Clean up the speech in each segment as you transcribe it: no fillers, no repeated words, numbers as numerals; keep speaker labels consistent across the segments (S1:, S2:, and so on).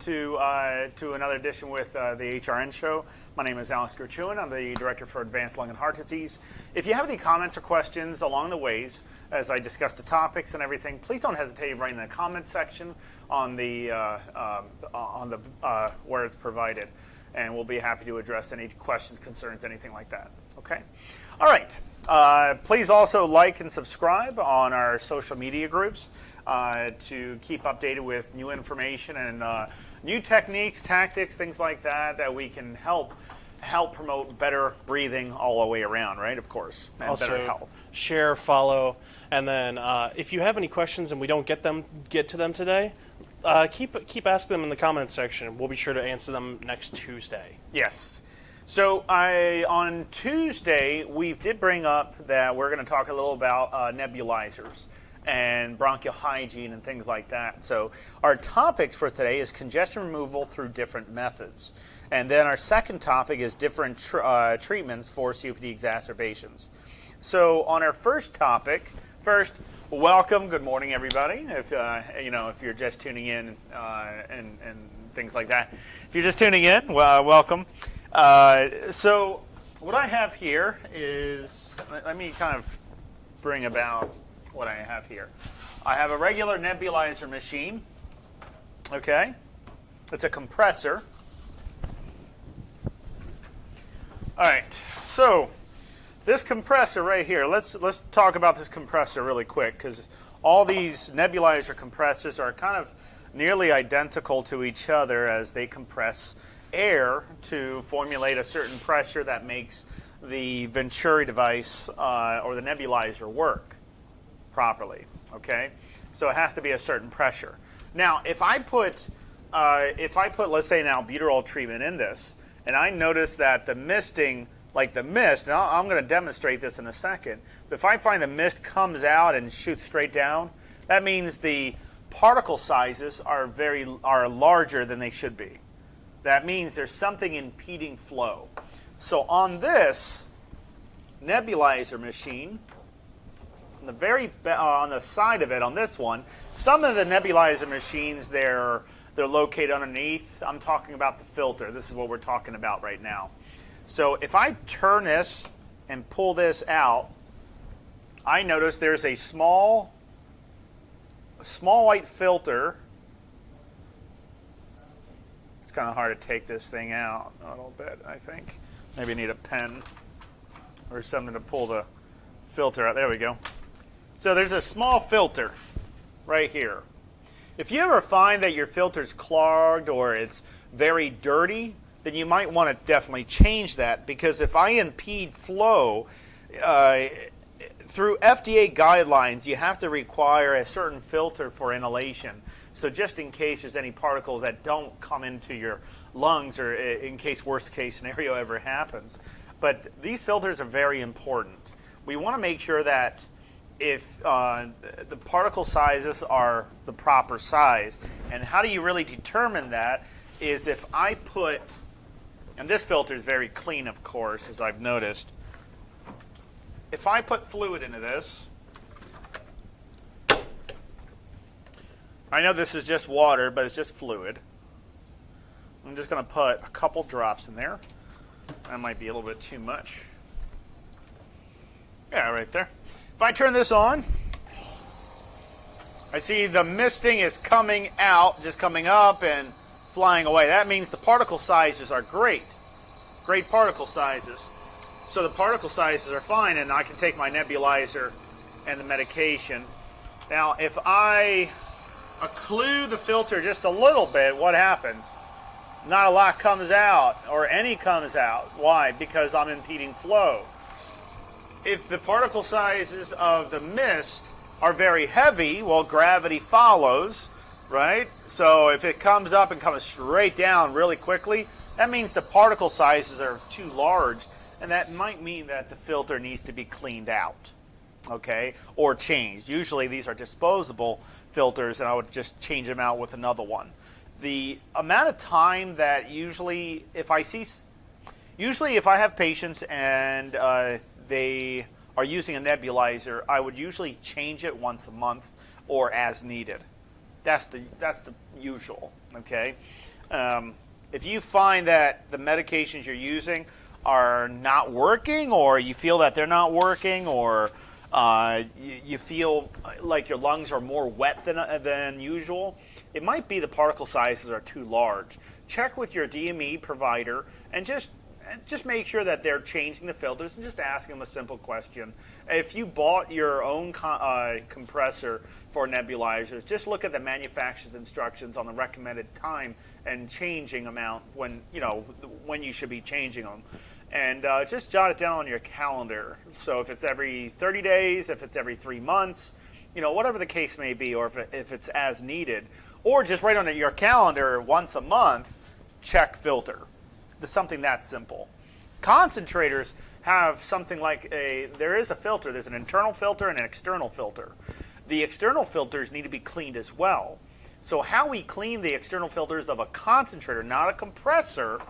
S1: to another edition with the HRN show. My name is Grichuhin. I'm the Director for Advanced Lung and Heart Disease. If you have any comments or questions along the ways as I discuss the topics and everything, please don't hesitate to write in the comment section on the where it's provided, and we'll be happy to address any questions, concerns, anything like that. Okay. All right. Please also like and subscribe on our social media groups to keep updated with new information and new techniques, tactics, things like that we can help promote better breathing all the way around, right? Of course, and
S2: also,
S1: better health.
S2: Share, follow, and then if you have any questions and we don't get to them today, keep asking them in the comments section. We'll be sure to answer them next Tuesday.
S1: Yes. So on Tuesday, we did bring up that we're going to talk a little about nebulizers and bronchial hygiene and things like that. So our topics for today is congestion removal through different methods. And then our second topic is different treatments for COPD exacerbations. So on our first topic, welcome, good morning everybody. If if you're just tuning in and things like that. If you're just tuning in, well, welcome. So what I have here is, let me kind of bring about what I have here. I have a regular nebulizer machine, okay? It's a compressor. All right, so this compressor right here, let's talk about this compressor really quick, because all these nebulizer compressors are kind of nearly identical to each other as they compress air to formulate a certain pressure that makes the Venturi device or the nebulizer work properly. Okay, so it has to be a certain pressure. Now, if I put let's say an albuterol treatment in this, and I notice that the misting, like the mist, now I'm going to demonstrate this in a second, but if I find the mist comes out and shoots straight down, that means the particle sizes are larger than they should be. That means there's something impeding flow. So on this nebulizer machine, on the side of it, on this one, some of the nebulizer machines, they're located underneath. I'm talking about the filter. This is what we're talking about right now. So if I turn this and pull this out, I notice there's a small white filter. It's kind of hard to take this thing out a little bit, I think. Maybe need a pen or something to pull the filter out. There we go. So there's a small filter right here. If you ever find that your filter's clogged or it's very dirty, then you might want to definitely change that, because if I impede flow, through FDA guidelines, you have to require a certain filter for inhalation. So just in case there's any particles that don't come into your lungs, or in case worst case scenario ever happens. But these filters are very important. We want to make sure that if the particle sizes are the proper size. And how do you really determine that is if I put, and this filter is very clean, of course, as I've noticed. If I put fluid into this, I know this is just water, but it's just fluid. I'm just going to put a couple drops in there. That might be a little bit too much. Yeah, right there. If I turn this on, I see the misting is coming out, just coming up and flying away. That means the particle sizes are great. Great particle sizes. So the particle sizes are fine, and I can take my nebulizer and the medication. Now, if I occlude the filter just a little bit, what happens? Not a lot comes out, or any comes out. Why? Because I'm impeding flow. If the particle sizes of the mist are very heavy, well, gravity follows, right? So if it comes up and comes straight down really quickly, that means the particle sizes are too large, and that might mean that the filter needs to be cleaned out, okay, or changed. Usually these are disposable filters, and I would just change them out with another one. The amount of time that usually if I have patients and they are using a nebulizer, I would usually change it once a month or as needed. That's the usual, okay? If you find that the medications you're using are not working, or you feel that they're not working, or you feel like your lungs are more wet than usual, it might be the particle sizes are too large. Check with your DME provider and just make sure that they're changing the filters, and just ask them a simple question. If you bought your own compressor for nebulizers, just look at the manufacturer's instructions on the recommended time and changing amount when you should be changing them. And just jot it down on your calendar. So if it's every 30 days, if it's every 3 months, whatever the case may be, or if it's as needed, or just write on your calendar once a month, check filter. There's something that simple. Concentrators have something like there is a filter. There's an internal filter and an external filter. The external filters need to be cleaned as well. So how we clean the external filters of a concentrator, not a compressor,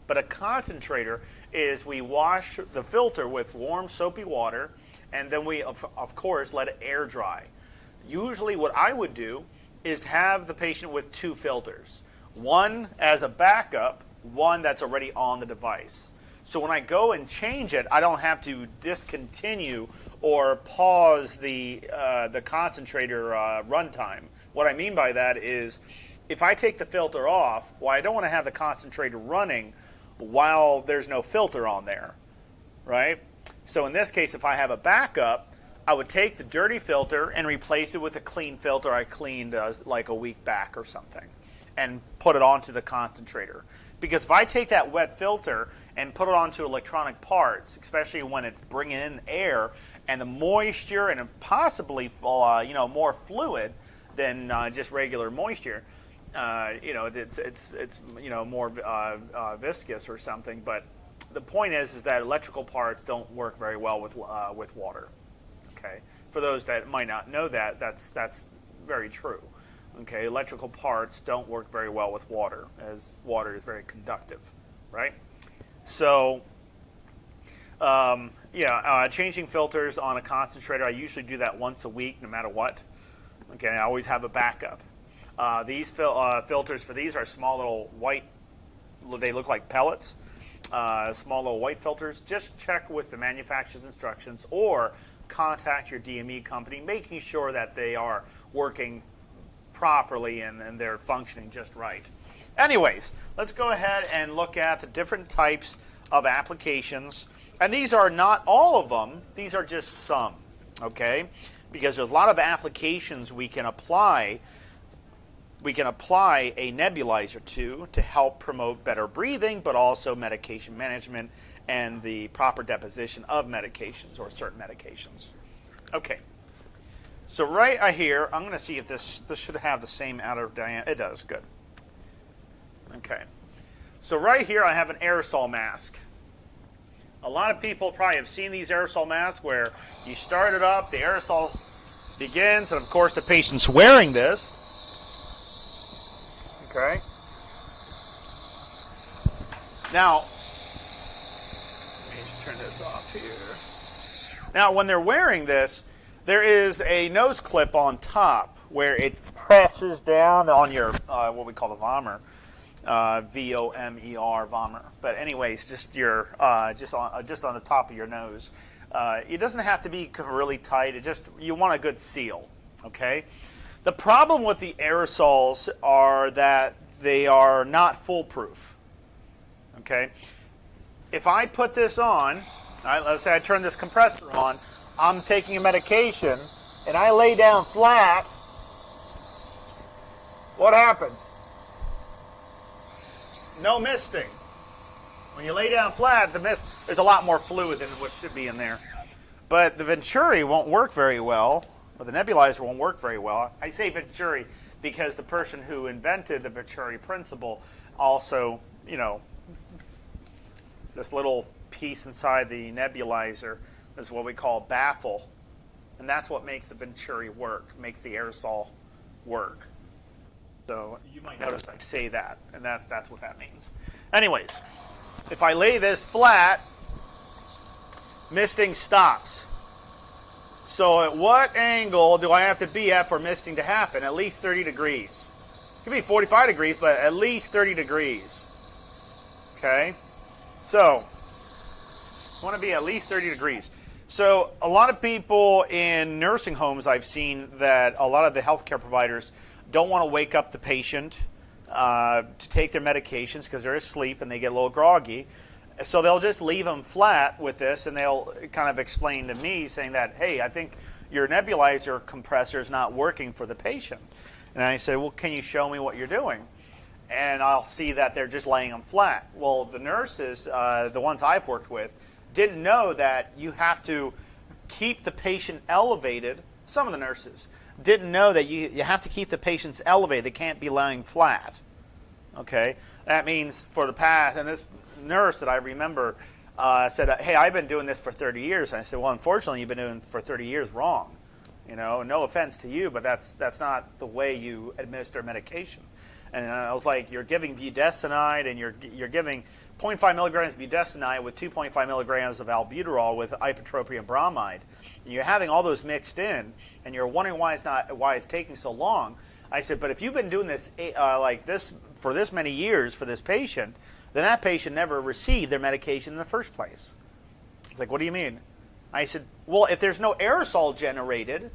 S1: but a concentrator, is we wash the filter with warm soapy water, and then we, of course, let it air dry. Usually what I would do is have the patient with 2 filters. One as a backup, one that's already on the device. So when I go and change it, I don't have to discontinue or pause the concentrator runtime. What I mean by that is, if I take the filter off, I don't want to have the concentrator running while there's no filter on there, right? So in this case, if I have a backup, I would take the dirty filter and replace it with a clean filter I cleaned like a week back or something, and put it onto the concentrator. Because if I take that wet filter and put it onto electronic parts, especially when it's bringing in air and the moisture and possibly more fluid than just regular moisture, it's more viscous or something. But the point is that electrical parts don't work very well with water. Okay, for those that might not know that, that's very true. Okay, electrical parts don't work very well with water, as water is very conductive, right? So, changing filters on a concentrator, I usually do that once a week, no matter what. Okay, I always have a backup. These filters for these are small little white, they look like pellets, small little white filters. Just check with the manufacturer's instructions, or contact your DME company, making sure that they are working properly and they're functioning just right. Anyways, let's go ahead and look at the different types of applications. And these are not all of them, these are just some, okay? Because there's a lot of applications we can apply a nebulizer to help promote better breathing, but also medication management and the proper deposition of medications or certain medications. Okay. So right here, I'm going to see if this should have the same outer diameter. It does, good. Okay. So right here I have an aerosol mask. A lot of people probably have seen these aerosol masks where you start it up, the aerosol begins, and of course the patient's wearing this. Okay. Now, let me just turn this off here. Now, when they're wearing this, there is a nose clip on top where it presses down on your what we call the vomer, VOMER, vomer. But anyways, just your just on the top of your nose. It doesn't have to be really tight. You want a good seal. Okay. The problem with the aerosols are that they are not foolproof. Okay. If I put this on, let's say I turn this compressor on. I'm taking a medication, and I lay down flat, what happens? No misting. When you lay down flat, there's a lot more fluid than what should be in there. But the Venturi won't work very well, or the nebulizer won't work very well. I say Venturi because the person who invented the Venturi principle also, this little piece inside the nebulizer is what we call baffle, and that's what makes the Venturi work, makes the aerosol work. So you might notice I say that, and that's what that means. Anyways, if I lay this flat, misting stops. So at what angle do I have to be at for misting to happen? At least 30 degrees. could be 45 degrees, but at least 30 degrees. Okay? So, want to be at least 30 degrees. So, a lot of people in nursing homes, I've seen that a lot of the healthcare providers don't want to wake up the patient to take their medications because they're asleep and they get a little groggy. So they'll just leave them flat with this, and they'll kind of explain to me saying that, hey, I think your nebulizer compressor is not working for the patient. And I said, well, can you show me what you're doing? And I'll see that they're just laying them flat. Well, the nurses, the ones I've worked with, didn't know that you have to keep the patient elevated. Some of the nurses didn't know that you have to keep the patients elevated. They can't be lying flat. Okay? That means for the past, and this nurse that I remember said, hey, I've been doing this for 30 years. And I said, well, unfortunately, you've been doing it for 30 years wrong. You know, no offense to you, but that's not the way you administer medication. And I was like, you're giving budesonide, and you're giving 0.5 milligrams of budesonide with 2.5 milligrams of albuterol with ipratropium bromide. And you're having all those mixed in, and you're wondering why it's taking so long. I said, but if you've been doing this like this for this many years for this patient, then that patient never received their medication in the first place. It's like, what do you mean? I said, well, if there's no aerosol generated,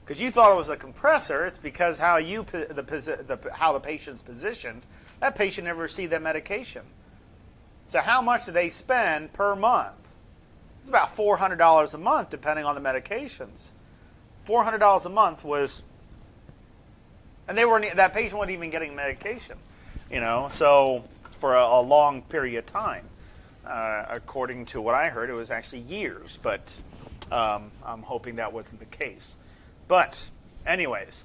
S1: because you thought it was a compressor, it's because how the patient's positioned, that patient never received that medication. So how much do they spend per month? It's about $400 a month, depending on the medications. $400 a month was, and that patient wasn't even getting medication. You know, so for a long period of time. According to what I heard, it was actually years, but I'm hoping that wasn't the case. But anyways,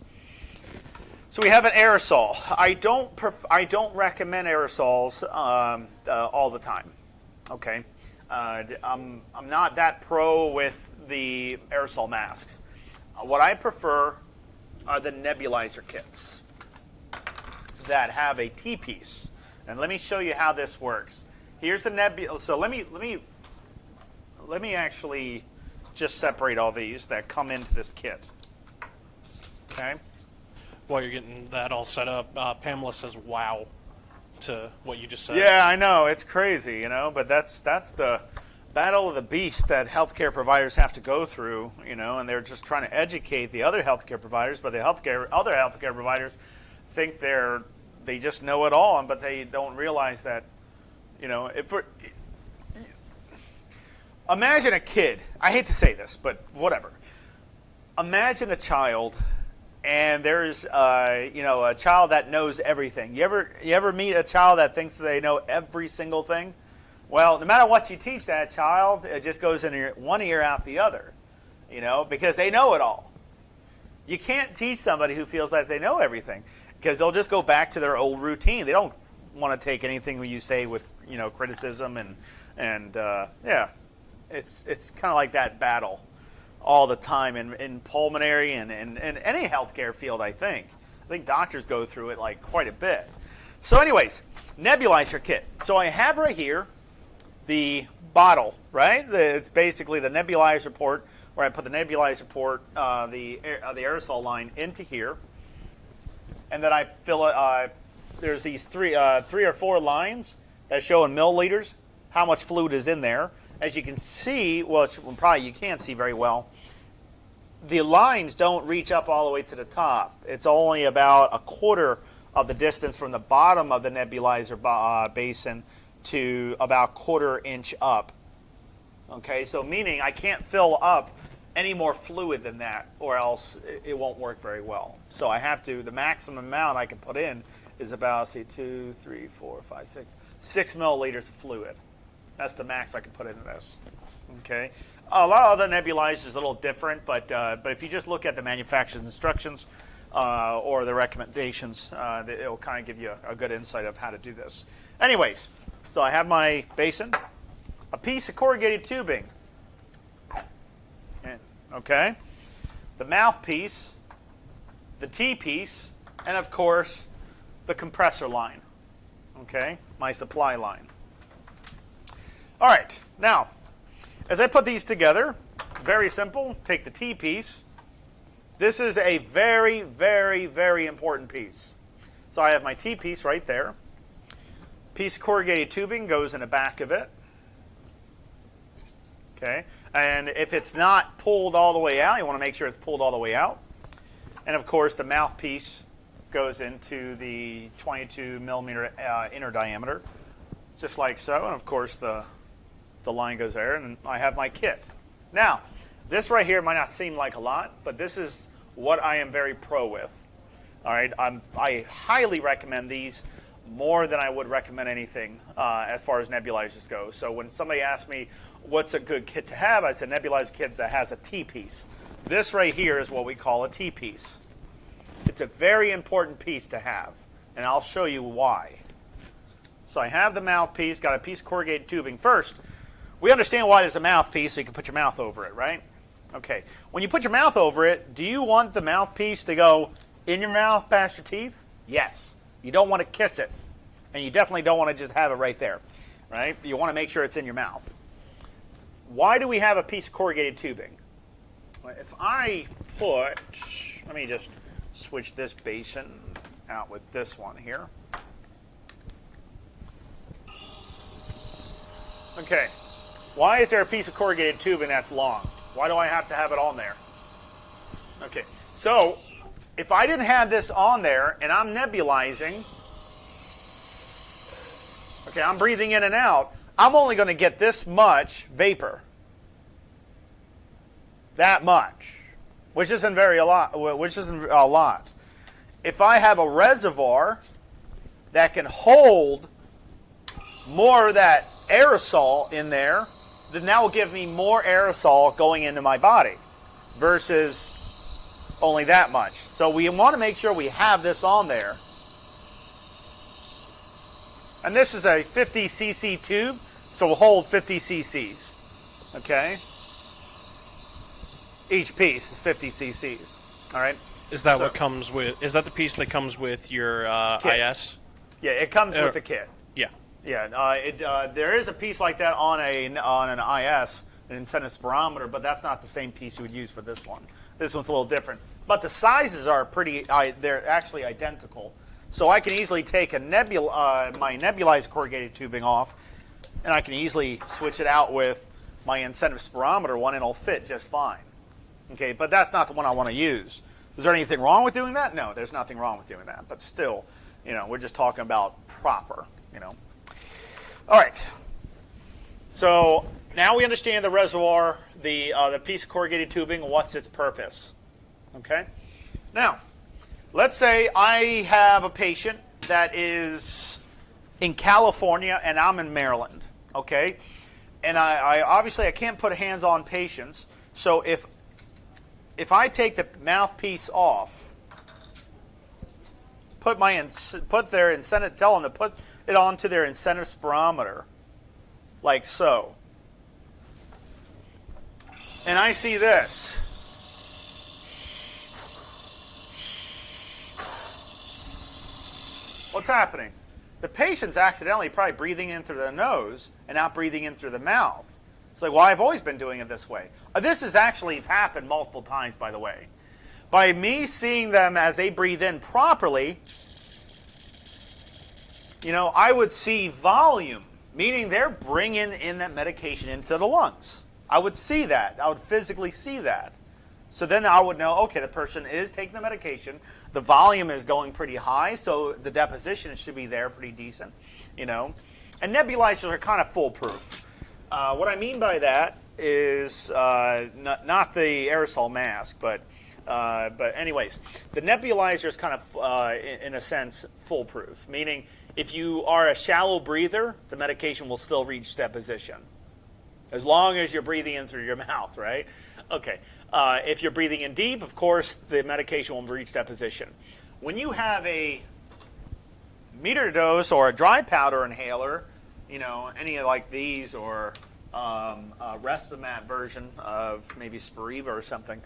S1: so we have an aerosol. I don't recommend aerosols all the time. Okay, I'm not that pro with the aerosol masks. What I prefer are the nebulizer kits that have a T-piece. And let me show you how this works. Here's the nebulizer. So let me actually just separate all these that come into this kit. Okay.
S2: While you're getting that all set up, Pamela says wow to what you just said.
S1: Yeah, I know. It's crazy, you know, but that's the battle of the beast that healthcare providers have to go through, you know, and they're just trying to educate the other healthcare providers, but the other healthcare providers think they just know it all, but they don't realize that, you know, imagine a kid. I hate to say this, but whatever. Imagine a child, and there's a child that knows everything. You ever meet a child that thinks they know every single thing? Well, no matter what you teach that child, it just goes in one ear out the other, you know, because they know it all. You can't teach somebody who feels like they know everything, because they'll just go back to their old routine. They don't want to take anything you say with, you know, criticism and yeah, it's kind of like that battle all the time in pulmonary and any healthcare field. I think doctors go through it like quite a bit. So, anyways, nebulizer kit. So I have right here the bottle, right? It's basically the nebulizer port, where I put the nebulizer port, the aerosol line into here. And then I fill it. There's these three or four lines that show in milliliters how much fluid is in there. As you can see, well, probably you can't see very well, the lines don't reach up all the way to the top. It's only about a quarter of the distance from the bottom of the nebulizer basin to about quarter inch up. Okay, so meaning I can't fill up any more fluid than that, or else it won't work very well. So I have to, the maximum amount I can put in is about, see, 2, 3, 4, 5, 6 milliliters of fluid. That's the max I can put into this. Okay. A lot of other nebulizers are a little different, but if you just look at the manufacturer's instructions or the recommendations, it will kind of give you a good insight of how to do this. Anyways, so I have my basin, a piece of corrugated tubing. Okay, the mouthpiece, the T-piece, and of course, the compressor line. Okay, my supply line. All right, now, as I put these together, very simple. Take the T-piece, This is a very, very, very important piece. So I have my T-piece right there. Piece of corrugated tubing goes in the back of it. Okay, and if it's not pulled all the way out, you want to make sure it's pulled all the way out. And of course, the mouthpiece goes into the 22 millimeter inner diameter, just like so. And of course, the line goes there, and I have my kit. Now, this right here might not seem like a lot, but this is what I am very pro with. All right, I highly recommend these more than I would recommend anything as far as nebulizers go. So when somebody asks me what's a good kit to have, I said nebulizer kit that has a T-piece. This right here is what we call a T-piece. It's a very important piece to have, and I'll show you why. So I have the mouthpiece, got a piece of corrugated tubing. First, we understand why there's a mouthpiece, so you can put your mouth over it, right? Okay, when you put your mouth over it, do you want the mouthpiece to go in your mouth past your teeth? Yes. You don't want to kiss it, and you definitely don't want to just have it right there, right? You want to make sure it's in your mouth. Why do we have a piece of corrugated tubing? If I put, let me just switch this basin out with this one here. Okay, why is there a piece of corrugated tubing that's long? Why do I have to have it on there? Okay, so if I didn't have this on there and I'm nebulizing, okay, I'm breathing in and out, I'm only going to get this much vapor. That much, which isn't a lot. If I have a reservoir that can hold more of that aerosol in there, then that will give me more aerosol going into my body versus only that much. So we want to make sure we have this on there. And this is a 50 cc tube, so we'll hold 50 cc's. Okay? Each piece is 50 cc's. All right?
S2: Is that what comes with? Is that the piece that comes with your IS?
S1: Yeah, it comes with the kit.
S2: Yeah.
S1: Yeah. There is a piece like that on an IS, an incentive spirometer, but that's not the same piece you would use for this one. This one's a little different. But the sizes are they're actually identical. So I can easily take my nebulized corrugated tubing off, and I can easily switch it out with my incentive spirometer one, and it'll fit just fine. Okay, but that's not the one I want to use. Is there anything wrong with doing that? No, there's nothing wrong with doing that. But still, we're just talking about proper, All right. So now we understand the reservoir, the piece of corrugated tubing, what's its purpose. Okay? Now, let's say I have a patient that is in California and I'm in Maryland. Okay? And I obviously I can't put hands on patients. So if I take the mouthpiece off, tell them to put it onto their incentive spirometer, like so. And I see this. What's happening? The patient's accidentally probably breathing in through the nose and not breathing in through the mouth. It's like, well, I've always been doing it this way. This has actually happened multiple times, by the way. By me seeing them as they breathe in properly, I would see volume, meaning they're bringing in that medication into the lungs. I would see that. I would physically see that. So then I would know, okay, the person is taking the medication. The volume is going pretty high, so the deposition should be there pretty decent, And nebulizers are kind of foolproof. What I mean by that is not the aerosol mask, but anyways, the nebulizer is kind of, in a sense, foolproof. Meaning, if you are a shallow breather, the medication will still reach deposition, as long as you're breathing in through your mouth, right? Okay. If you're breathing in deep, of course, the medication will reach deposition. When you have a meter dose or a dry powder inhaler, any like these, or a Respimat version of maybe Spiriva or something,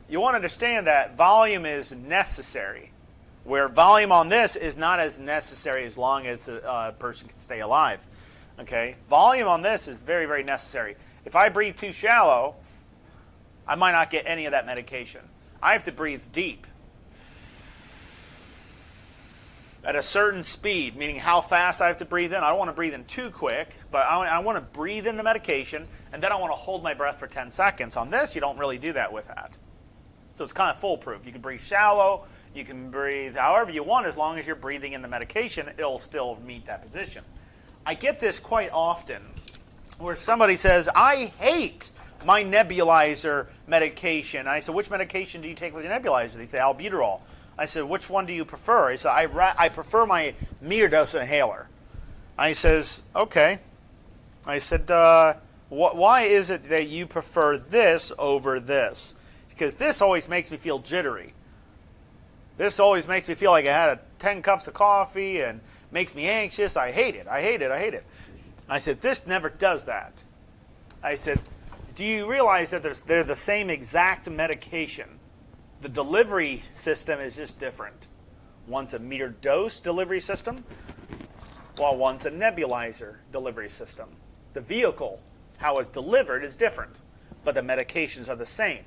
S1: you want to understand that volume is necessary, where volume on this is not as necessary as long as a person can stay alive. Okay, volume on this is very, very necessary. If I breathe too shallow, I might not get any of that medication. I have to breathe deep at a certain speed, meaning how fast I have to breathe in. I don't want to breathe in too quick, but I want to breathe in the medication, and then I want to hold my breath for 10 seconds. On this, you don't really do that with that. So it's kind of foolproof. You can breathe shallow, you can breathe however you want, as long as you're breathing in the medication, it'll still meet that position. I get this quite often, where somebody says, I hate my nebulizer medication. I said, which medication do you take with your nebulizer? They say, albuterol. I said, which one do you prefer? He said, I prefer my meter dose inhaler. I says, okay. I said, why is it that you prefer this over this? Because this always makes me feel jittery. This always makes me feel like I had 10 cups of coffee and makes me anxious. I hate it. I hate it. I hate it. I said, this never does that. I said, do you realize that they're the same exact medication? The delivery system is just different. One's a meter dose delivery system, while one's a nebulizer delivery system. The vehicle, how it's delivered, is different, but the medications are the same.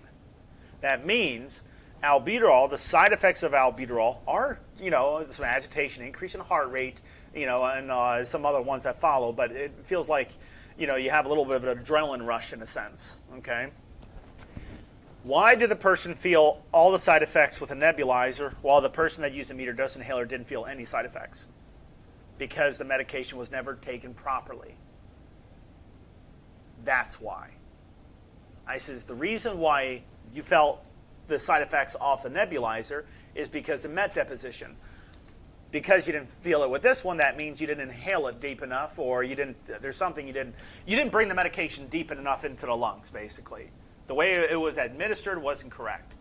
S1: That means albuterol, the side effects of albuterol are, some agitation, increase in heart rate, and some other ones that follow, but it feels like, you have a little bit of an adrenaline rush in a sense, okay? Why did the person feel all the side effects with a nebulizer while the person that used a meter dose inhaler didn't feel any side effects? Because the medication was never taken properly. That's why. I says the reason why you felt the side effects off the nebulizer is because of met deposition. Because you didn't feel it with this one, that means you didn't inhale it deep enough, or there's something you didn't bring the medication deep enough into the lungs, basically. The way it was administered wasn't correct.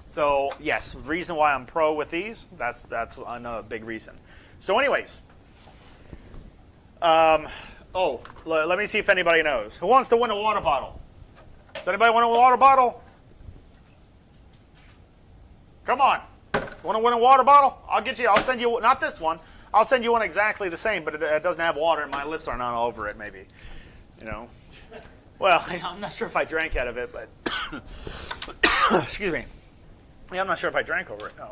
S1: So yes, the reason why I'm pro with these, that's another big reason. So anyways, let me see if anybody knows. Who wants to win a water bottle? Does anybody want a water bottle? Come on. Want to win a water bottle? I'll send you, not this one. I'll send you one exactly the same, but it doesn't have water and my lips are not all over it, maybe. Well, I'm not sure if I drank out of it, but excuse me. Yeah, I'm not sure if I drank over it. No.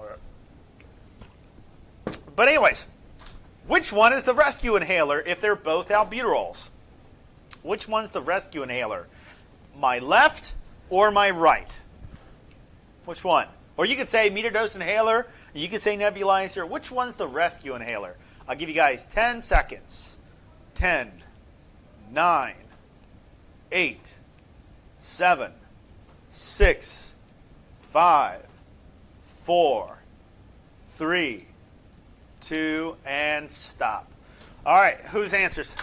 S1: But anyways, which one is the rescue inhaler if they're both albuterols? Which one's the rescue inhaler? My left or my right? Which one? Or you could say meter dose inhaler, you could say nebulizer. Which one's the rescue inhaler? I'll give you guys 10 seconds. 10, 9, 8, 7, 6, 5, 4, 3, 2, and stop. All right, whose answers?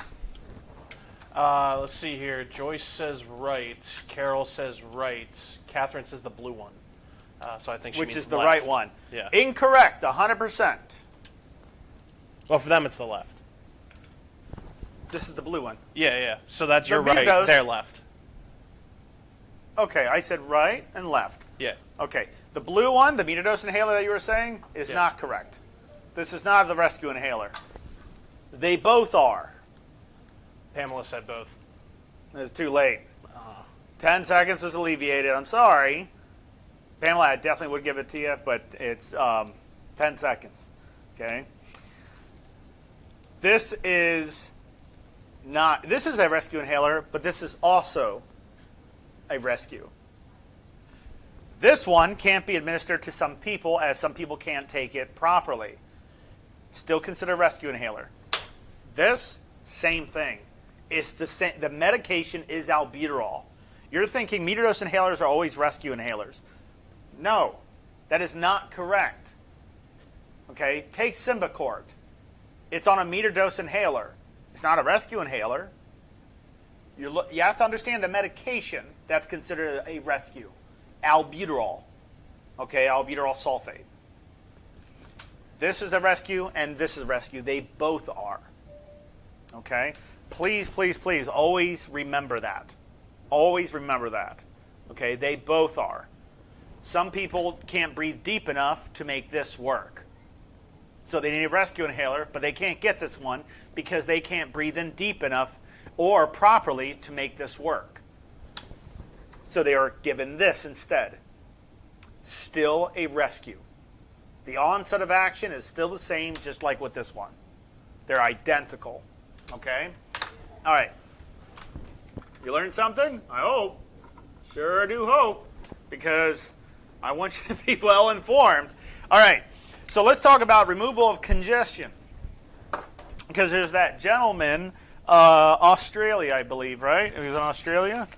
S2: Let's see here. Joyce says right. Carol says right. Catherine says the blue one. So I think she
S1: Which
S2: means
S1: is the
S2: left.
S1: right one.
S2: Yeah.
S1: Incorrect, 100%.
S2: Well, for them it's the left.
S1: This is the blue one.
S2: Yeah. So that's
S1: The
S2: your right,
S1: meter dose-
S2: their left.
S1: Okay, I said right and left.
S2: Yeah.
S1: Okay, the blue one, the meter dose inhaler that you were saying, is
S2: Yeah.
S1: not correct. This is not the rescue inhaler. They both are.
S2: Pamela said both.
S1: It's too late. 10 seconds was alleviated. I'm sorry. Pamela, I definitely would give it to you, but it's 10 seconds. Okay? This is a rescue inhaler, but this is also a rescue. This one can't be administered to some people, as some people can't take it properly. Still considered a rescue inhaler. This, same thing. It's the same. The medication is albuterol. You're thinking meter dose inhalers are always rescue inhalers. No, that is not correct. Okay, take Symbicort. It's on a meter dose inhaler. It's not a rescue inhaler. You have to understand the medication that's considered a rescue. Albuterol. Okay, albuterol sulfate. This is a rescue and this is a rescue. They both are. Okay? Please, please, please, always remember that. Always remember that. Okay? They both are. Some people can't breathe deep enough to make this work. So they need a rescue inhaler, but they can't get this one because they can't breathe in deep enough or properly to make this work. So they are given this instead. Still a rescue. The onset of action is still the same, just like with this one. They're identical. Okay? All right. You learned something? I hope. Sure do hope. Because I want you to be well informed. All right. So let's talk about removal of congestion. Because there's that gentleman, Australia, I believe, right? He was in Australia.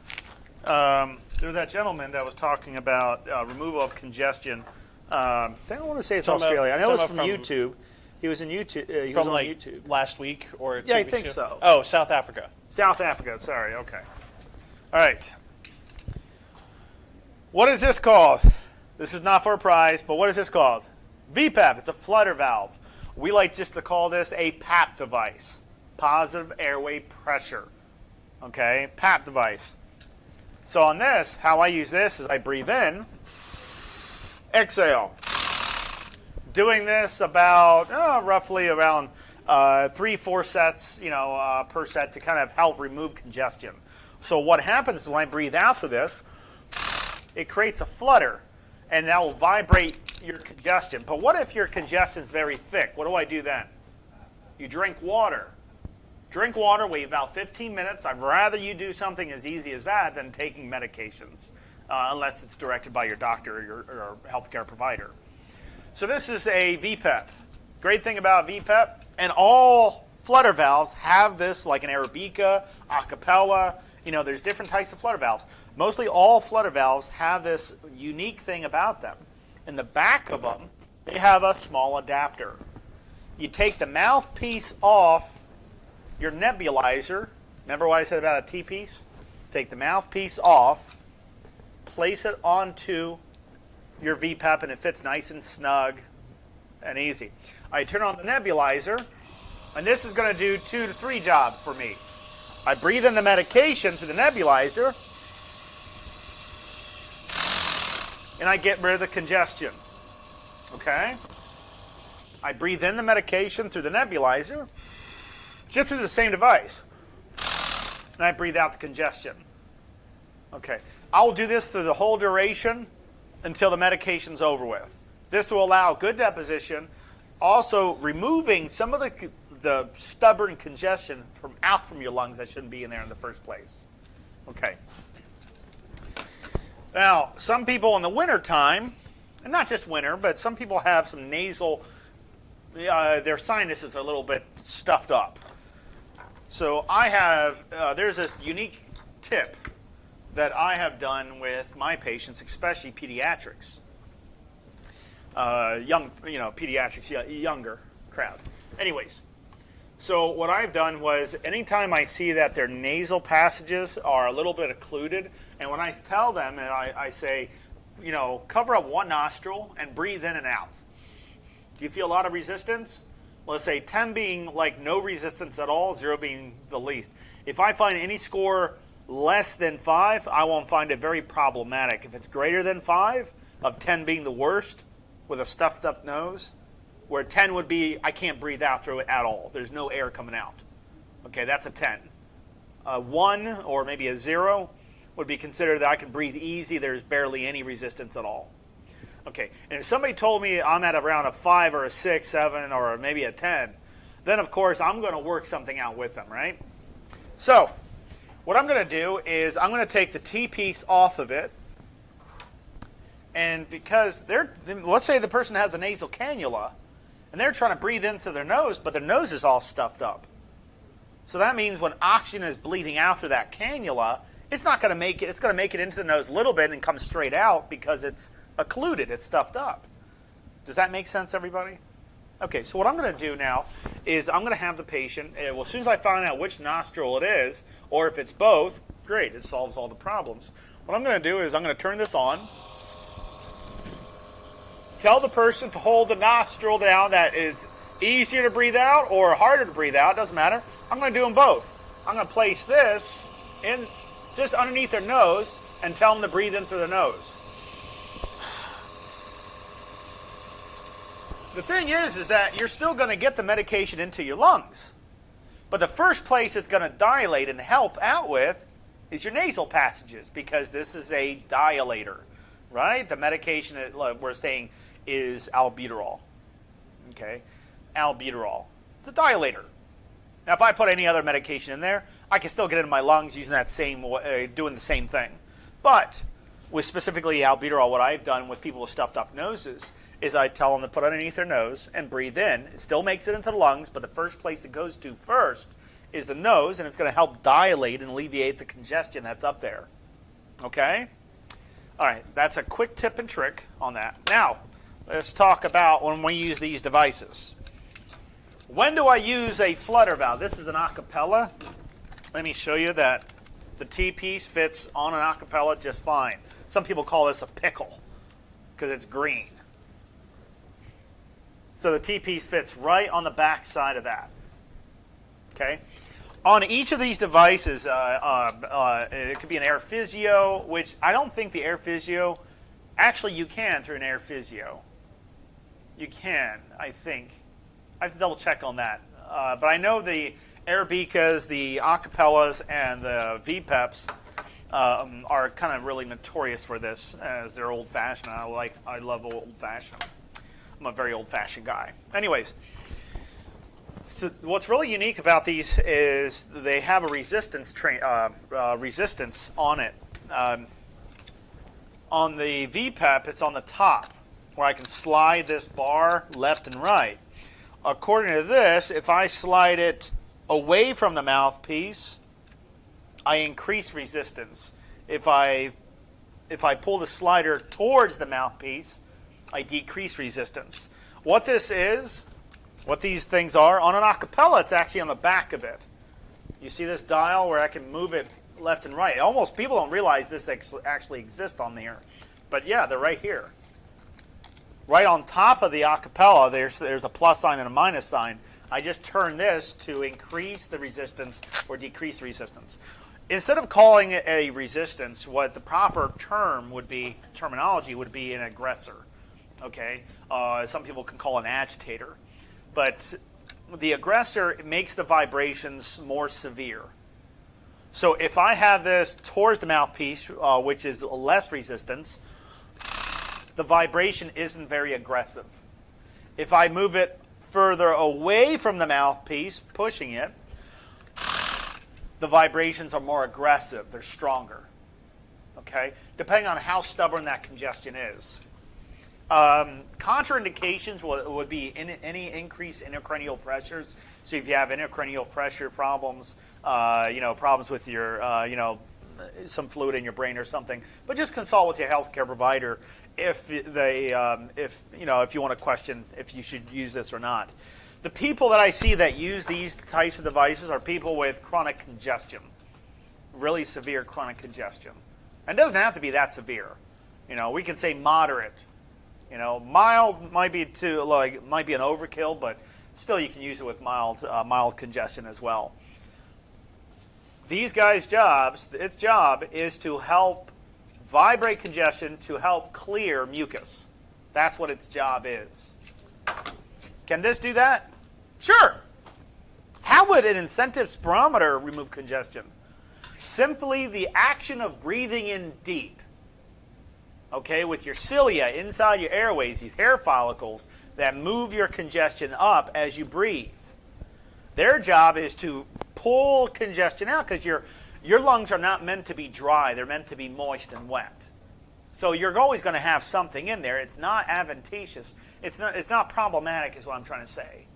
S1: There was that gentleman that was talking about removal of congestion. I want to say it's Australia. I know it was from YouTube. He was in YouTube. He was on YouTube
S2: last week or 2
S1: yeah, I
S2: weeks
S1: think
S2: ago?
S1: so.
S2: Oh, South Africa.
S1: South Africa. Sorry. Okay. All right. What is this called? This is not for a prize, but what is this called? VPAP. It's a flutter valve. We like just to call this a PAP device. Positive airway pressure. Okay? PAP device. So on this, how I use this is I breathe in, exhale. Doing this about roughly around 3-4 sets, per set to kind of help remove congestion. So what happens when I breathe out through this, it creates a flutter, and that will vibrate your congestion. But what if your congestion is very thick? What do I do then? You drink water. Drink water, wait about 15 minutes. I'd rather you do something as easy as that than taking medications, unless it's directed by your doctor or your healthcare provider. So this is a VPAP. Great thing about VPAP, and all flutter valves have this, like an Arabica, Acapella. There's different types of flutter valves. Mostly all flutter valves have this unique thing about them. In the back of them, they have a small adapter. You take the mouthpiece off your nebulizer. Remember what I said about a T-piece? Take the mouthpiece off, place it onto your VPAP, and it fits nice and snug and easy. I turn on the nebulizer, and this is going to do 2 to 3 jobs for me. I breathe in the medication through the nebulizer, and I get rid of the congestion. Okay? I breathe in the medication through the nebulizer, just through the same device, and I breathe out the congestion. Okay. I'll do this through the whole duration until the medication's over with. This will allow good deposition, also removing some of the stubborn congestion out from your lungs that shouldn't be in there in the first place. Okay. Now, some people in the wintertime, and not just winter, but some people have some nasal, their sinuses are a little bit stuffed up. So I have, there's this unique tip that I have done with my patients, especially pediatrics. Pediatrics, younger crowd. Anyways, so what I've done was anytime I see that their nasal passages are a little bit occluded, and when I tell them, and I say, cover up one nostril and breathe in and out. Do you feel a lot of resistance? Let's say 10 being like no resistance at all, 0 being the least. If I find any score less than 5, I won't find it very problematic. If it's greater than 5, of 10 being the worst, with a stuffed up nose, where 10 would be, I can't breathe out through it at all. There's no air coming out. Okay, that's a 10. A 1 or maybe a 0 would be considered that I can breathe easy. There's barely any resistance at all. Okay, and if somebody told me I'm at around a 5 or a 6, 7, or maybe a 10, then of course I'm going to work something out with them, right? So, what I'm going to do is I'm going to take the T-piece off of it, and because let's say the person has a nasal cannula, and they're trying to breathe in through their nose, but their nose is all stuffed up. So that means when oxygen is bleeding out through that cannula, it's not going to make it. It's going to make it into the nose a little bit and come straight out because it's occluded. It's stuffed up. Does that make sense, everybody? Okay, so what I'm going to do now is I'm going to have the patient, as soon as I find out which nostril it is, or if it's both, great, it solves all the problems. What I'm going to do is I'm going to turn this on, tell the person to hold the nostril down that is easier to breathe out or harder to breathe out, doesn't matter. I'm going to do them both. I'm going to place this in just underneath their nose and tell them to breathe in through the nose. The thing is that you're still going to get the medication into your lungs. But the first place it's going to dilate and help out with is your nasal passages, because this is a dilator, right? The medication that we're saying is albuterol. Okay, albuterol. It's a dilator. Now, if I put any other medication in there, I can still get it in my lungs using that same, doing the same thing. But with specifically albuterol, what I've done with people with stuffed up noses is I tell them to put it underneath their nose and breathe in. It still makes it into the lungs, but the first place it goes to first is the nose, and it's going to help dilate and alleviate the congestion that's up there. Okay? All right, that's a quick tip and trick on that. Now, let's talk about when we use these devices. When do I use a flutter valve? This is an acapella. Let me show you that the T-piece fits on an acapella just fine. Some people call this a pickle because it's green. So the T-piece fits right on the back side of that. Okay? On each of these devices, it could be an air physio, which I don't think the air physio, actually you can through an air physio. You can, I think. I have to double check on that. But I know the Arabicas, the acapellas, and the VPEPs are kind of really notorious for this, as they're old-fashioned. I love old-fashioned. I'm a very old-fashioned guy. Anyways, so what's really unique about these is they have a resistance resistance on it. On the VPEP, it's on the top, where I can slide this bar left and right. According to this, if I slide it away from the mouthpiece, I increase resistance. If I pull the slider towards the mouthpiece, I decrease resistance. What this is, what these things are, on an acapella, it's actually on the back of it. You see this dial where I can move it left and right. Almost people don't realize this actually exists on there. But yeah, they're right here. Right on top of the acapella, there's a plus sign and a minus sign. I just turn this to increase the resistance or decrease resistance. Instead of calling it a resistance, what the proper terminology would be an aggressor. Okay, some people can call it an agitator, but the aggressor makes the vibrations more severe. So if I have this towards the mouthpiece, which is less resistance, the vibration isn't very aggressive. If I move it further away from the mouthpiece, pushing it, the vibrations are more aggressive. They're stronger. Okay? Depending on how stubborn that congestion is. Contraindications would be any increased intracranial pressures. So if you have intracranial pressure problems, problems with your, some fluid in your brain or something, but just consult with your healthcare provider if you want to question if you should use this or not. The people that I see that use these types of devices are people with chronic congestion, really severe chronic congestion. And it doesn't have to be that severe. We can say moderate. Mild might be an overkill, but still you can use it with mild congestion as well. These guys' its job is to help vibrate congestion, to help clear mucus. That's what its job is. Can this do that? Sure. How would an incentive spirometer remove congestion? Simply the action of breathing in deep. Okay, with your cilia inside your airways, these hair follicles that move your congestion up as you breathe. Their job is to pull congestion out, because your lungs are not meant to be dry. They're meant to be moist and wet. So you're always going to have something in there. It's not advantageous. It's not problematic is what I'm trying to say.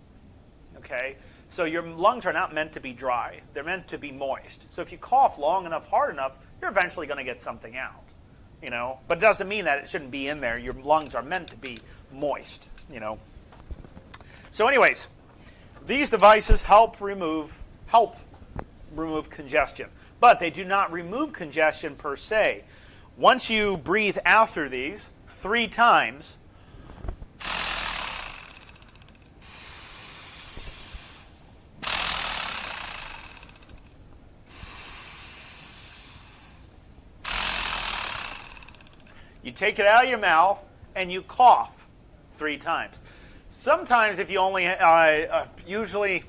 S1: Okay? So your lungs are not meant to be dry. They're meant to be moist. So if you cough long enough, hard enough, you're eventually going to get something out. But it doesn't mean that it shouldn't be in there. Your lungs are meant to be moist, So anyways, these devices help remove congestion. But they do not remove congestion per se. Once you breathe out through these 3 times, you take it out of your mouth and you cough 3 times. Sometimes if you only, usually,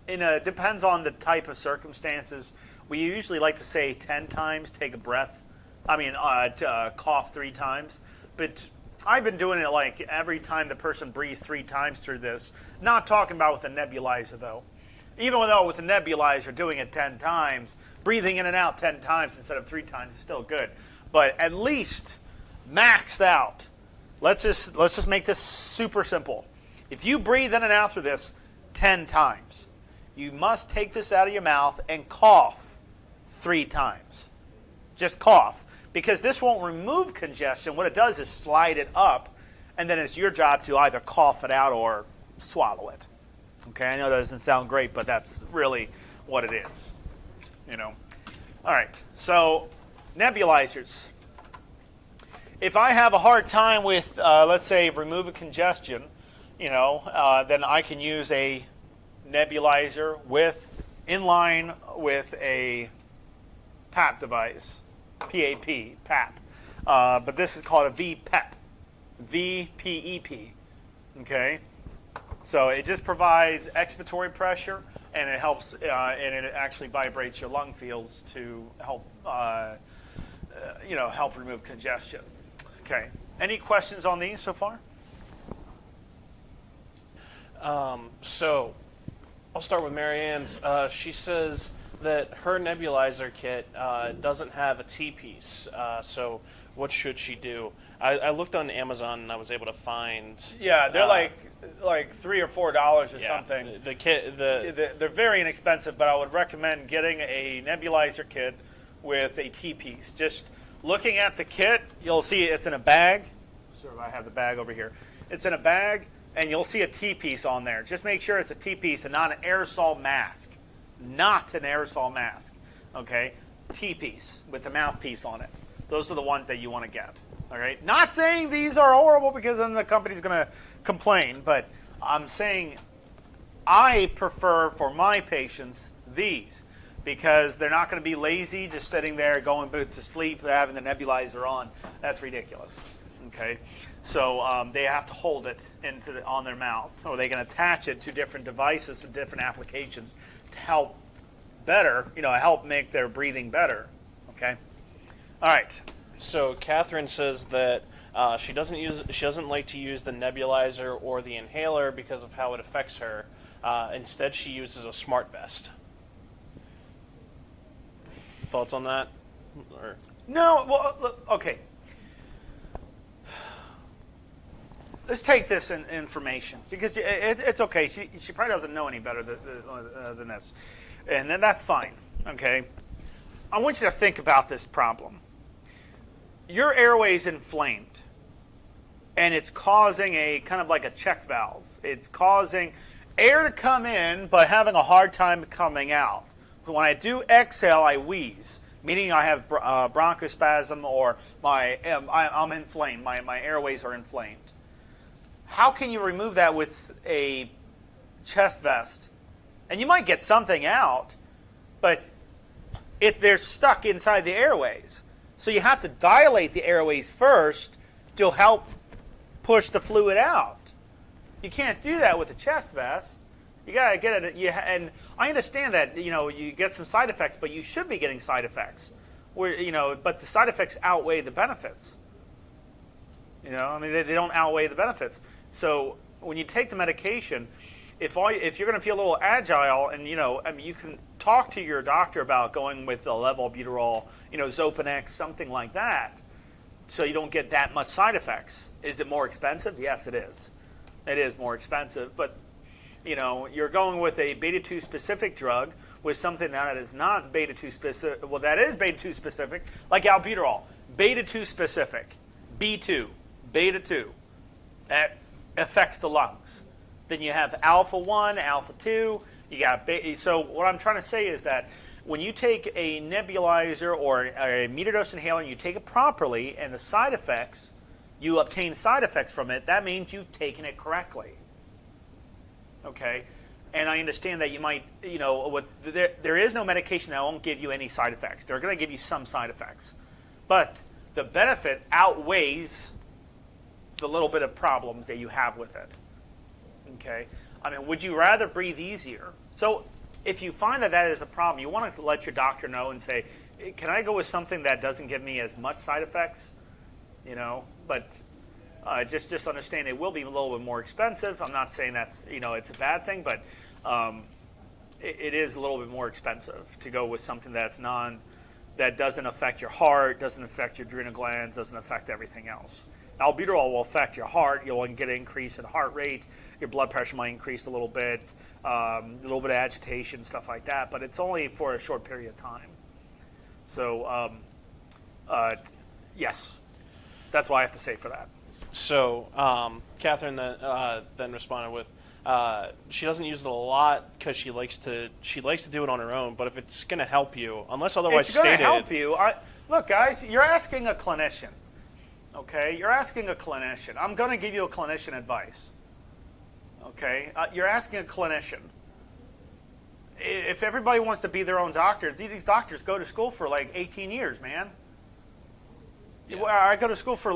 S1: depends on the type of circumstances. We usually like to say 10 times, take a breath. Cough 3 times. But I've been doing it like every time the person breathes 3 times through this. Not talking about with a nebulizer, though. Even though with a nebulizer, doing it 10 times, breathing in and out 10 times instead of 3 times is still good. But at least maxed out. Let's just make this super simple. If you breathe in and out through this 10 times, you must take this out of your mouth and cough 3 times. Just cough. Because this won't remove congestion. What it does is slide it up, and then it's your job to either cough it out or swallow it. Okay, I know that doesn't sound great, but that's really what it is. All right, so nebulizers. If I have a hard time with, let's say, removing congestion, then I can use a nebulizer in line with a PAP device. PAP. But this is called a VPEP. VPEP. Okay? So it just provides expiratory pressure, and it helps, and it actually vibrates your lung fields to help, help remove congestion. Okay. Any questions on these so far?
S2: So I'll start with Marianne's. She says that her nebulizer kit doesn't have a T-piece. So what should she do? I looked on Amazon and I was able to find.
S1: Yeah, they're like $3 or $4 or something.
S2: The kit,
S1: they're very inexpensive, but I would recommend getting a nebulizer kit with a T-piece. Just looking at the kit, you'll see it's in a bag. So I have the bag over here. It's in a bag, and you'll see a T-piece on there. Just make sure it's a T-piece and not an aerosol mask. Not an aerosol mask, okay? T-piece with the mouthpiece on it. Those are the ones that you want to get, all right? Not saying these are horrible because then the company's going to complain, but I'm saying I prefer for my patients these because they're not going to be lazy just sitting there going to sleep having the nebulizer on. That's ridiculous, okay? So they have to hold it on their mouth, or they can attach it to different devices, to different applications to help help make their breathing better, okay? All right.
S2: So Catherine says that she doesn't like to use the nebulizer or the inhaler because of how it affects her. Instead, she uses a smart vest. Thoughts on that? Or?
S1: No. Well, look, okay. Let's take this information because it's okay. She probably doesn't know any better than this, and then that's fine. Okay. I want you to think about this problem. Your airway is inflamed, and it's causing a kind of like a check valve. It's causing air to come in, but having a hard time coming out. When I do exhale, I wheeze, meaning I have bronchospasm or I'm inflamed. My airways are inflamed. How can you remove that with a chest vest? And you might get something out, but they're stuck inside the airways. So you have to dilate the airways first to help push the fluid out. You can't do that with a chest vest. You got to get it. And I understand that you get some side effects, but you should be getting side effects. But the side effects outweigh the benefits. They don't outweigh the benefits. So when you take the medication, if you're going to feel a little agile, and you can talk to your doctor about going with a levobuterol, Zopanex, something like that, so you don't get that much side effects. Is it more expensive? Yes, it is. It is more expensive, but you're going with a beta-2 specific drug with something that is not beta-2 specific. Well, that is beta-2 specific, like albuterol, beta-2 specific, B2, beta-2. That affects the lungs. Then you have alpha-1, alpha-2. You got so what I'm trying to say is that when you take a nebulizer or a metered-dose inhaler and you take it properly, and the side effects, you obtain side effects from it, that means you've taken it correctly. Okay? And I understand that you might, there is no medication that won't give you any side effects. They're going to give you some side effects. But the benefit outweighs the little bit of problems that you have with it. Okay? Would you rather breathe easier? So if you find that is a problem, you want to let your doctor know and say, can I go with something that doesn't give me as much side effects? But just understand it will be a little bit more expensive. I'm not saying that's, it's a bad thing, but it is a little bit more expensive to go with something that doesn't affect your heart, doesn't affect your adrenal glands, doesn't affect everything else. Albuterol will affect your heart. You'll get an increase in heart rate. Your blood pressure might increase a little bit of agitation, stuff like that. But it's only for a short period of time. So, yes, that's what I have to say for that.
S2: So, Catherine then responded with, she doesn't use it a lot because she likes to do it on her own. But if it's going to help you, unless otherwise stated,
S1: it's going to help you. Look, guys, you're asking a clinician. Okay, you're asking a clinician. I'm going to give you a clinician advice. Okay, you're asking a clinician. If everybody wants to be their own doctor, these doctors go to school for like 18 years, man. Yeah. I go to school for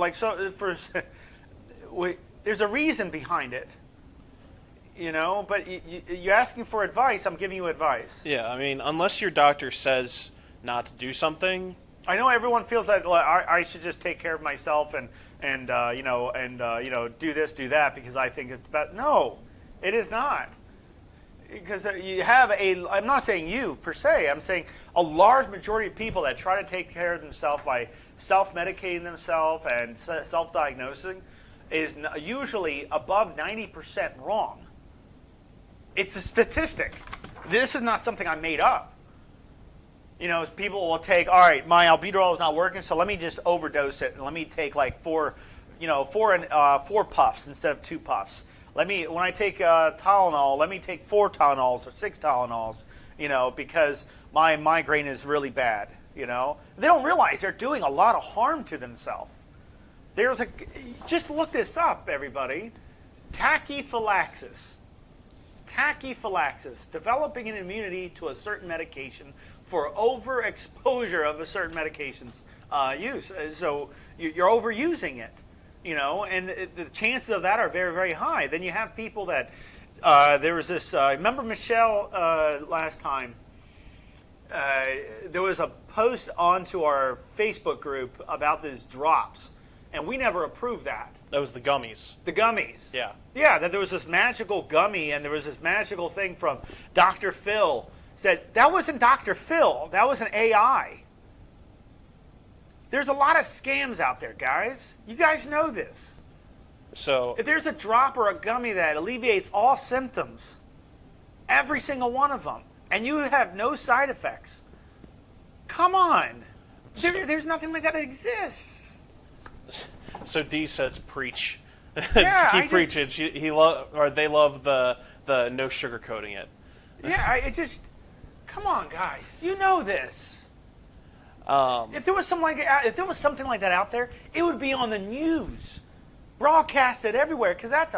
S1: there's a reason behind it. But you're asking for advice. I'm giving you advice.
S2: Yeah, I mean, unless your doctor says not to do something.
S1: I know everyone feels that I should just take care of myself and do this, do that because I think it's the best. No, it is not. Because you have I'm not saying you per se, I'm saying a large majority of people that try to take care of themselves by self-medicating themselves and self-diagnosing is usually above 90% wrong. It's a statistic. This is not something I made up. People will take, all right, my albuterol is not working, so let me just overdose it, and let me take like four puffs instead of 2 puffs. When I take Tylenol, let me take 4 Tylenols or 6 Tylenols, because my migraine is really bad, They don't realize they're doing a lot of harm to themselves. Just look this up, everybody. Tachyphylaxis. Tachyphylaxis, developing an immunity to a certain medication for overexposure of a certain medication's use. So you're overusing it, and the chances of that are very, very high. Then you have people that, there was this, remember Michelle last time? There was a post onto our Facebook group about these drops, and we never approved that.
S2: That was the gummies.
S1: The gummies.
S2: Yeah.
S1: Yeah, that there was this magical gummy, and there was this magical thing from Dr. Phil. Said, that wasn't Dr. Phil. That was an AI. There's a lot of scams out there, guys. You guys know this.
S2: So
S1: if there's a drop or a gummy that alleviates all symptoms, every single one of them, and you have no side effects, come on. There's nothing like that that exists.
S2: So D says preach.
S1: Yeah,
S2: he preaches. They love the no sugarcoating it.
S1: Yeah, come on, guys. You know this. If there was something like that out there, it would be on the news, broadcasted everywhere, because that's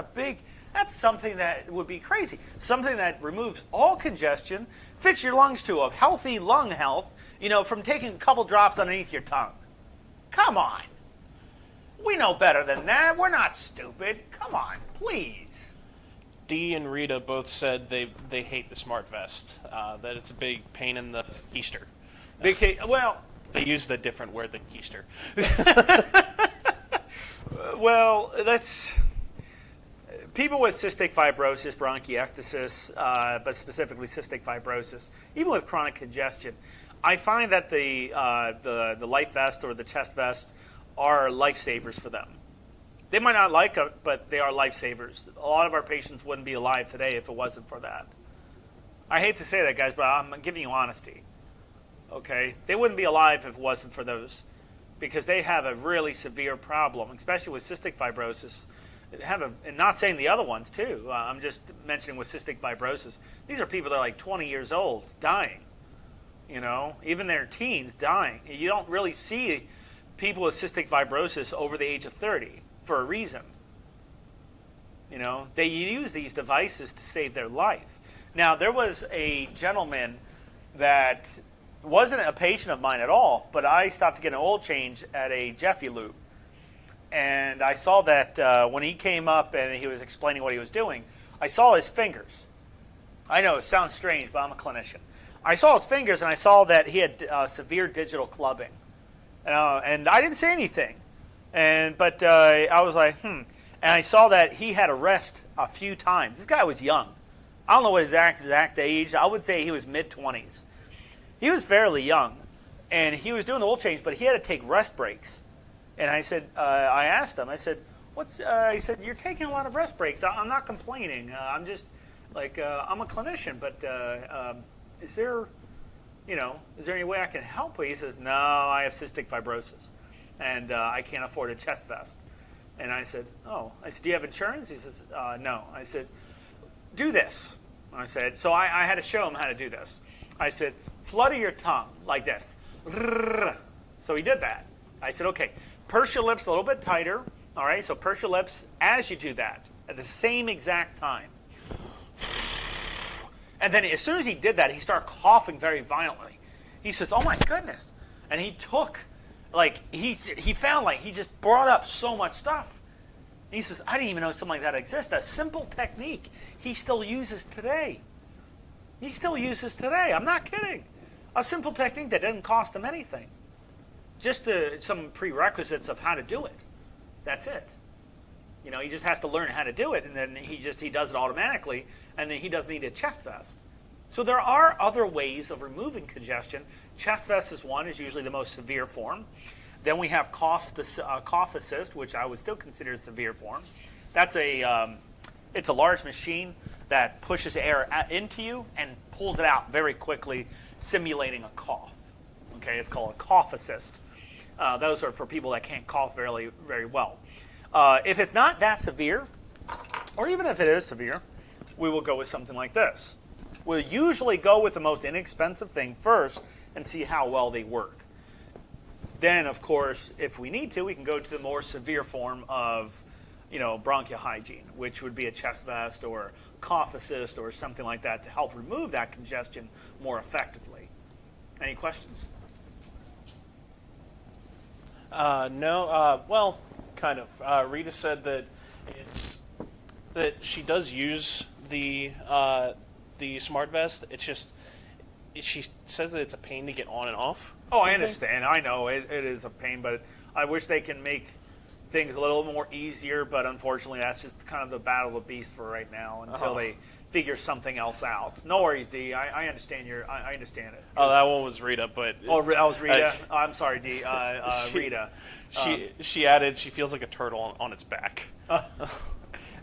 S1: something that would be crazy. Something that removes all congestion, fix your lungs to a healthy lung health, from taking a couple drops underneath your tongue. Come on. We know better than that. We're not stupid. Come on, please.
S2: Dee and Rita both said they hate the smart vest, that it's a big pain in the keister.
S1: Well,
S2: they use the different word than keister.
S1: Well, that's people with cystic fibrosis, bronchiectasis, but specifically cystic fibrosis, even with chronic congestion. I find that the life vest or the chest vest are lifesavers for them. They might not like it, but they are lifesavers. A lot of our patients wouldn't be alive today if it wasn't for that. I hate to say that, guys, but I'm giving you honesty. Okay? They wouldn't be alive if it wasn't for those, because they have a really severe problem, especially with cystic fibrosis. And not saying the other ones, too. I'm just mentioning with cystic fibrosis. These are people that are like 20 years old, dying. Even their teens, dying. You don't really see people with cystic fibrosis over the age of 30 for a reason. They use these devices to save their life. Now, there was a gentleman that wasn't a patient of mine at all, but I stopped to get an oil change at a Jiffy Lube. And I saw that when he came up and he was explaining what he was doing, I saw his fingers. I know, it sounds strange, but I'm a clinician. I saw his fingers, and I saw that he had severe digital clubbing. And I didn't say anything. But I was like, And I saw that he had a rest a few times. This guy was young. I don't know what his exact age. I would say he was mid-20s. He was fairly young, and he was doing the oil change, but he had to take rest breaks. And I said, I asked him, I said, he said, you're taking a lot of rest breaks. I'm not complaining. I'm just, I'm a clinician, but is there any way I can help you? He says, no, I have cystic fibrosis, and I can't afford a chest vest. And I said, oh. I said, do you have insurance? He says, no. I said, do this. I said, so I had to show him how to do this. I said, flutter your tongue like this. So he did that. I said, okay, purse your lips a little bit tighter. All right, so purse your lips as you do that at the same exact time. And then as soon as he did that, he started coughing very violently. He says, oh my goodness. And he took, he found he just brought up so much stuff. He says, I didn't even know something like that exists. A simple technique he still uses today. He still uses today. I'm not kidding. A simple technique that doesn't cost him anything. Just some prerequisites of how to do it. That's it. He just has to learn how to do it, and then he does it automatically, and then he doesn't need a chest vest. So there are other ways of removing congestion. Chest vest is one, is usually the most severe form. Then we have cough assist, which I would still consider a severe form. That's it's a large machine that pushes air into you and pulls it out very quickly, simulating a cough. Okay, it's called a cough assist. Those are for people that can't cough very, very well. If it's not that severe, or even if it is severe, we will go with something like this. We'll usually go with the most inexpensive thing first and see how well they work. Then, of course, if we need to, we can go to the more severe form of, bronchial hygiene, which would be a chest vest or cough assist or something like that to help remove that congestion more effectively. Any questions?
S2: No. Well, kind of. Rita said that she does use the smart vest. It's just she says that it's a pain to get on and off.
S1: Oh, I understand. I know it is a pain, but I wish they can make things a little more easier. But unfortunately, that's just kind of the battle of the beast for right now until they figure something else out. No worries, D. I understand I understand it.
S2: Oh, that one was Rita, but
S1: that was Rita. I'm sorry, D. Rita.
S2: She added she feels like a turtle on its back.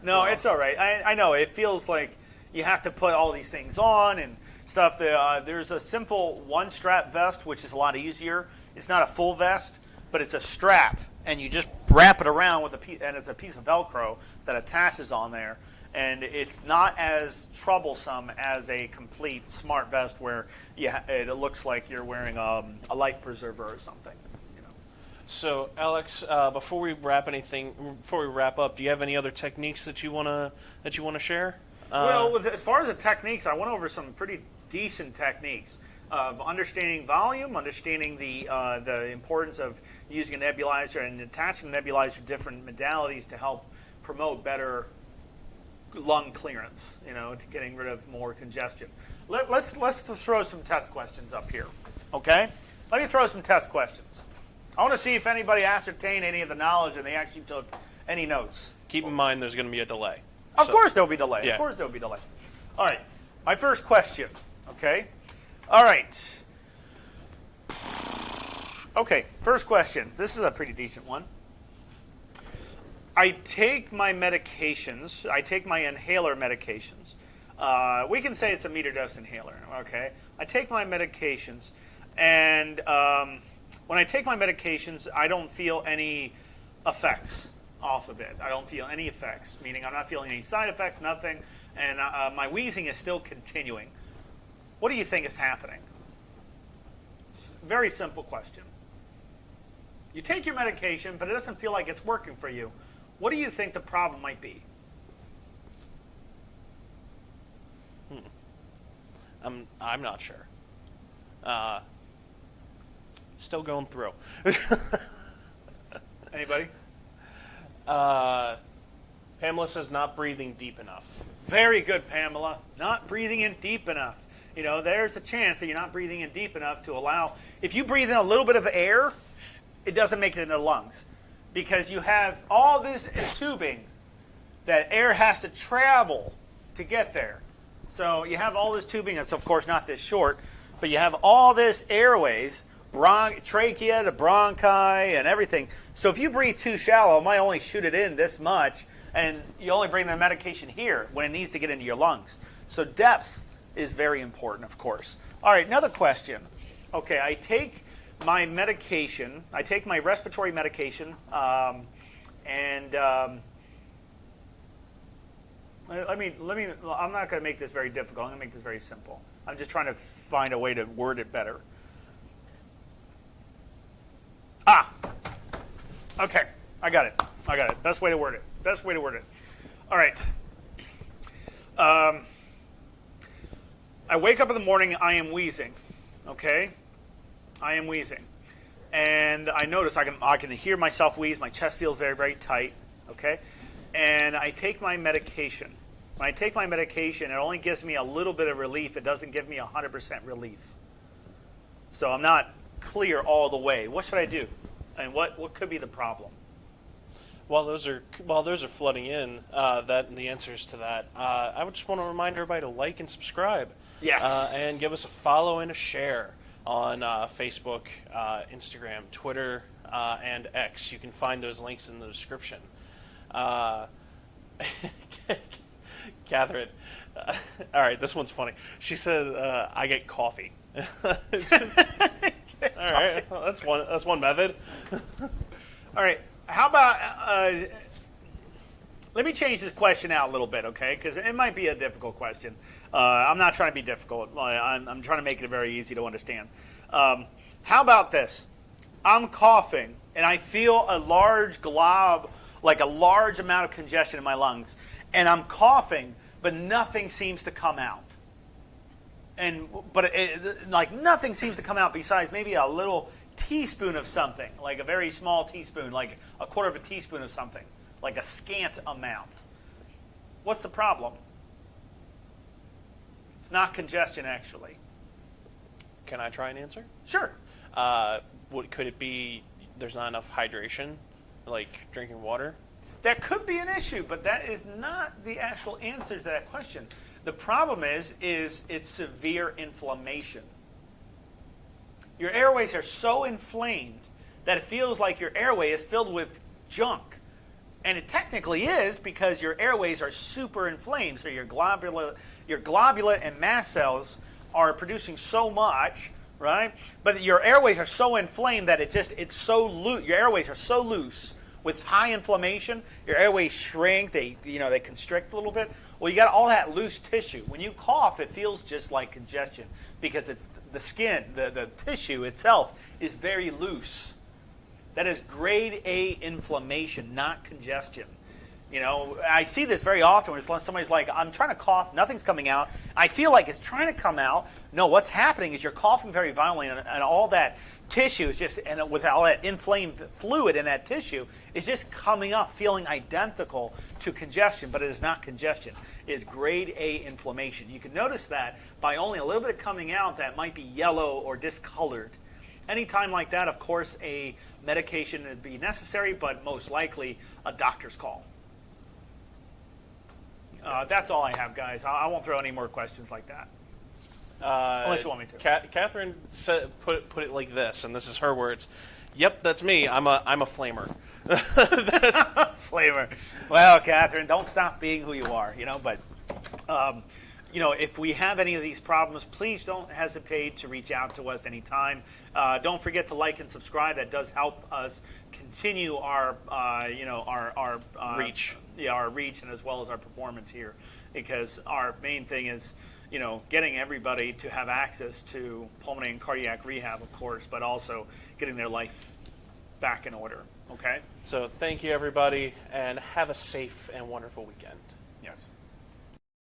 S1: No, it's all right. I know it feels like you have to put all these things on and stuff. There's a simple one-strap vest, which is a lot easier. It's not a full vest, but it's a strap, and you just wrap it around with and it's a piece of Velcro that attaches on there, and it's not as troublesome as a complete smart vest where it looks like you're wearing a life preserver or something.
S2: So, Alex, before we wrap up, do you have any other techniques that you wanna share?
S1: Well, as far as the techniques, I went over some pretty decent techniques of understanding volume, understanding the importance of using a nebulizer and attaching a nebulizer to different modalities to help promote better lung clearance, to getting rid of more congestion. Let's throw some test questions up here, okay? Let me throw some test questions. I want to see if anybody ascertained any of the knowledge and they actually took any notes.
S2: Keep in mind there's going to be a delay.
S1: Of course there'll be delay.
S2: Yeah.
S1: Of course there'll be delay. All right. My first question. Okay. All right. Okay. First question. This is a pretty decent one. I take my medications. I take my inhaler medications. We can say it's a meter dose inhaler. Okay. I take my medications, and when I take my medications, I don't feel any effects off of it. I don't feel any effects, meaning I'm not feeling any side effects, nothing, and my wheezing is still continuing. What do you think is happening? It's a very simple question. You take your medication, but it doesn't feel like it's working for you. What do you think the problem might be?
S2: I'm not sure. Still going through.
S1: Anybody?
S2: Pamela says not breathing deep enough.
S1: Very good, Pamela. Not breathing in deep enough. You know, there's a chance that you're not breathing in deep enough to allow. If you breathe in a little bit of air, it doesn't make it into the lungs because you have all this tubing that air has to travel to get there. So you have all this tubing. It's of course not this short, but you have all this airways, trachea to bronchi and everything. So if you breathe too shallow, it might only shoot it in this much, and you only bring the medication here when it needs to get into your lungs. So depth is very important, of course. All right, another question. Okay, I take my medication. I take my respiratory medication, and let me. I'm not going to make this very difficult. I'm going to make this very simple. I'm just trying to find a way to word it better. Okay, I got it. Best way to word it. All right. I wake up in the morning, I am wheezing, okay? I am wheezing. And I notice I can hear myself wheeze. My chest feels very, very tight, okay? And I take my medication. When I take my medication, it only gives me a little bit of relief. It doesn't give me 100% relief. So I'm not clear all the way. What should I do? And what could be the problem?
S2: While those are flooding in, the answers to that, I would just want to remind everybody to like and subscribe.
S1: Yes.
S2: And give us a follow and a share on Facebook, Instagram, Twitter, and X. You can find those links in the description. Catherine, all right, this one's funny. She said, "I get coffee." All right, well, that's one method.
S1: All right, how about let me change this question out a little bit, okay? Because it might be a difficult question. I'm not trying to be difficult. I'm trying to make it very easy to understand. How about this? I'm coughing, and I feel a large glob, like a large amount of congestion in my lungs. And I'm coughing, but nothing seems to come out. Like nothing seems to come out besides maybe a little teaspoon of something, like a very small teaspoon, like a quarter of a teaspoon of something, like a scant amount. What's the problem? It's not congestion, actually.
S2: Can I try and answer?
S1: Sure.
S2: Could it be there's not enough hydration, like drinking water?
S1: That could be an issue, but that is not the actual answer to that question. The problem is it's severe inflammation. Your airways are so inflamed that it feels like your airway is filled with junk. And it technically is because your airways are super inflamed. So your globulate and mast cells are producing so much, right? But your airways are so inflamed that it's so loose. Your airways are so loose with high inflammation. Your airways shrink. They constrict a little bit. Well, you got all that loose tissue. When you cough, it feels just like congestion because it's the skin, the tissue itself is very loose. That is grade A inflammation, not congestion. You know, I see this very often when somebody's like, I'm trying to cough, nothing's coming out. I feel like it's trying to come out. No, what's happening is you're coughing very violently, and all that tissue is just, and with all that inflamed fluid in that tissue, is just coming up feeling identical to congestion, but it is not congestion. It is grade A inflammation. You can notice that by only a little bit coming out that might be yellow or discolored. Anytime like that, of course, a medication would be necessary, but most likely a doctor's call. That's all I have, guys. I won't throw any more questions like that. Unless you want me to.
S2: Catherine put it like this, and this is her words. Yep, that's me. I'm a flamer.
S1: Flamer. Well, Catherine, don't stop being who you are, but if we have any of these problems, please don't hesitate to reach out to us anytime. Don't forget to like and subscribe. That does help us continue our
S2: reach.
S1: Yeah, our reach, and as well as our performance here, because our main thing is getting everybody to have access to pulmonary and cardiac rehab, of course, but also getting their life back in order. Okay.
S2: So thank you, everybody, and have a safe and wonderful weekend.
S1: Yes.